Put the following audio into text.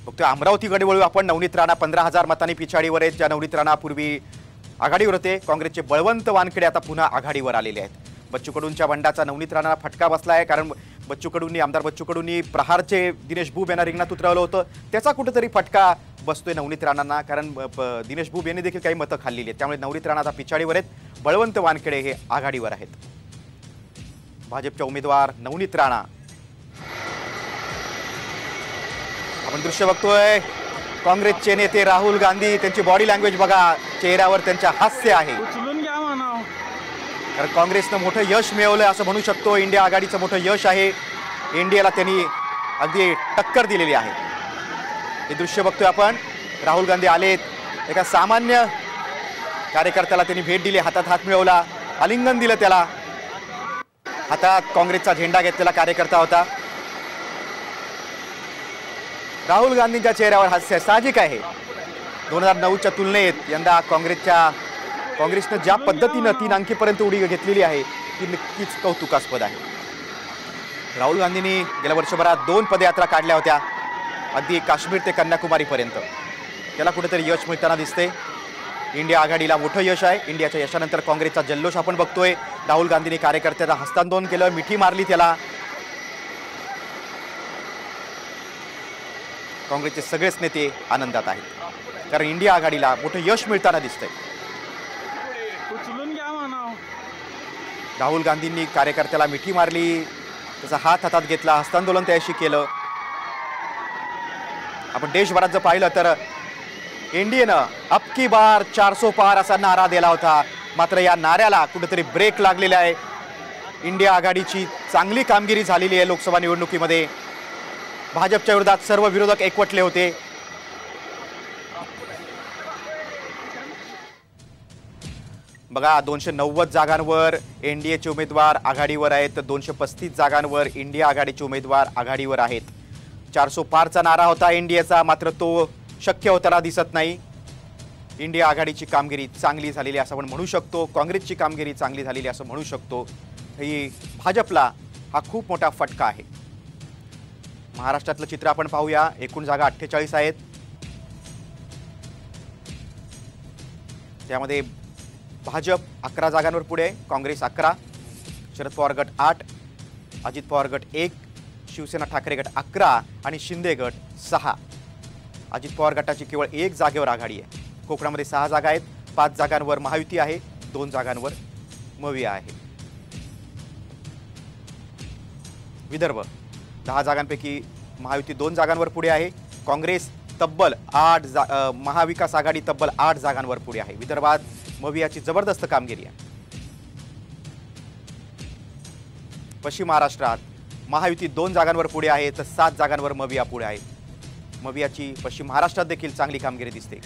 फक्त अमरावतीकडे वळू आपण. नवनीत राणा 15,000 मतांनी पिछाडीवर आहेत. ज्या नवनीत राणा पूर्वी आघाडीवर होते, काँग्रेसचे बळवंत वानखेडे आता पुन्हा आघाडीवर आलेले आहेत. बच्चू कडूंच्या बंडाचा नवनीत राणाला फटका बसलाय, कारण आमदार बच्चू कडूंनी प्रहारचे दिनेश बुब यांना रिंगणात उतरवलं होतं. त्याचा कुठेतरी फटका बसतोय नवनीत राणांना, कारण दिनेश बुब यांनी देखील काही मतं खाल्लेली आहेत. त्यामुळे नवनीत राणा आता पिछाडीवर आहेत. बळवंत वानखेडे हे आघाडीवर आहेत. भाजपच्या उमेदवार नवनीत राणा. आपण दृश्य बघतोय, काँग्रेसचे नेते राहुल गांधी, त्यांची बॉडी लँग्वेज बघा, चेहऱ्यावर त्यांच्या हास्य आहे. कारण काँग्रेसनं मोठं यश मिळवलं असं म्हणू शकतो. इंडिया आघाडीचं मोठं यश आहे. इंडियाला त्यांनी अगदी टक्कर दिलेली आहे. हे दृश्य बघतोय आपण. राहुल गांधी आलेत, एका सामान्य कार्यकर्त्याला त्यांनी भेट दिली, हातात हात मिळवला, आलिंगन दिलं त्याला. हातात काँग्रेसचा झेंडा घेतलेला कार्यकर्ता होता. राहुल गांधींच्या चेहऱ्यावर हास्य साहजिक आहे. 2009च्या तुलनेत यंदा काँग्रेसनं ज्या पद्धतीनं 3 अंकीपर्यंत उडी घेतलेली आहे ती नक्कीच कौतुकास्पद आहे. राहुल गांधींनी गेल्या वर्षभरात 2 पदयात्रा काढल्या होत्या, अगदी काश्मीर ते कन्याकुमारीपर्यंत. त्याला कुठेतरी यश मिळताना दिसते. इंडिया आघाडीला मोठं यश आहे. इंडियाच्या यशानंतर काँग्रेसचा जल्लोष आपण बघतोय. राहुल गांधींनी कार्यकर्त्याला हस्तांदोलन केलं, मिठी मारली त्याला. काँग्रेसचे सगळेच नेते आनंदात आहेत, कारण इंडिया आघाडीला मोठं यश मिळताना दिसतंय. राहुल गांधींनी कार्यकर्त्याला मिठी मारली, त्याचा हात हातात घेतला, हस्तांदोलन त्याशी केलं. आपण देशभरात जर पाहिलं तर एनडीएनं अब की बार 400 पार असा नारा दिला होता. मात्र या नाऱ्याला कुठेतरी ब्रेक लागलेला आहे. इंडिया आघाडीची चांगली कामगिरी झालेली आहे. लोकसभा निवडणुकीमध्ये भाजपच्या विरोधात सर्व विरोधक एकवटले होते. बघा, 290 जागांवर एनडीएचे उमेदवार आघाडीवर आहेत, 235 जागांवर इंडिया आघाडीचे उमेदवार आघाडीवर आहेत. 400 पारचा नारा होता एनडीएचा, मात्र तो शक्य होताना दिसत नाही. इंडिया आघाडीची कामगिरी चांगली झालेली असं आपण म्हणू शकतो. काँग्रेसची कामगिरी चांगली झालेली असं म्हणू शकतो. ही भाजपला हा खूप मोठा फटका आहे. महाराष्ट्रातलं चित्र आपण पाहूया. एकूण जागा 48 आहेत. त्यामध्ये भाजप 11 जागांवर पुढे आहे, काँग्रेस 11, शरद पवार गट 8, अजित पवार गट 1, शिवसेना ठाकरे गट 11 आणि शिंदे गट 6. अजित पवार गटाची केवळ 1 जागेवर आघाडी आहे. कोकणामध्ये 6 जागा आहेत. 5 जागांवर महायुती आहे, 2 जागांवर मविया आहे. विदर्भ 10 जागांपैकी महायुती 2 जागांवर पुढे आहे. काँग्रेस तब्बल 8 महाविकास आघाडी तब्बल 8 जागांवर पुढे आहे. विदर्भात मवियाची जबरदस्त कामगिरी आहे. पश्चिम महाराष्ट्रात महायुती 2 जागांवर पुढे आहे, तर 7 जागांवर मविया पुढे आहे. मवियाची पश्चिम महाराष्ट्रात देखील चांगली कामगिरी दिसते.